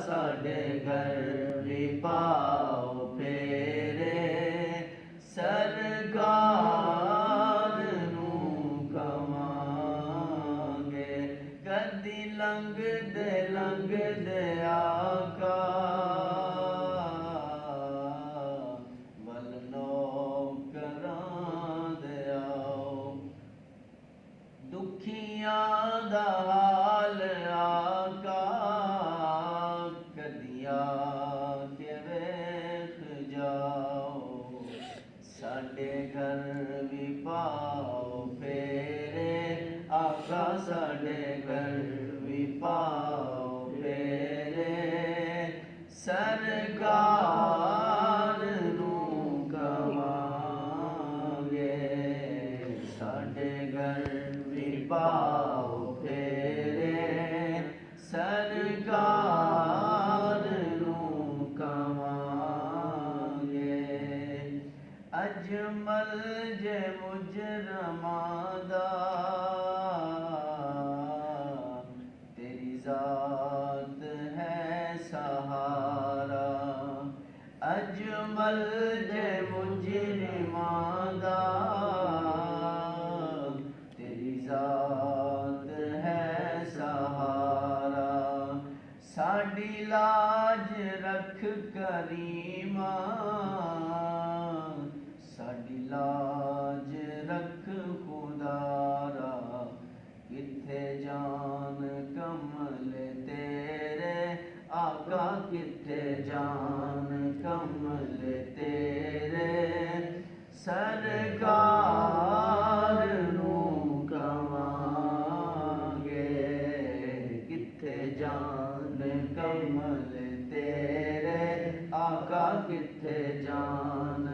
साडे घर भी पाओ फेरे सरकार नूं कवांगे कदी लंघदे आका वल नौकरां दे आओ दुखियां दा हाल आका कदिया के वेख जाओ साडे घर भी पाओ फेरे आका साडे घर भी पाओ फेरे सरकार नूं कवांगे साडे घर भी पाओ फेरे सरकार नूं कवांगे अजमल जे मुजरमां दा तेरी जात है सहारा अजमल जे मुजरमां दा तेरी जात है सहारा साडी लाज रख करीमा साडी लाज रख खुदारा किथे जान कमल तेरे आका किथे जान कमल तेरे सरकार नूं कवांगे किथे जान कमल तेरे आका किथे जान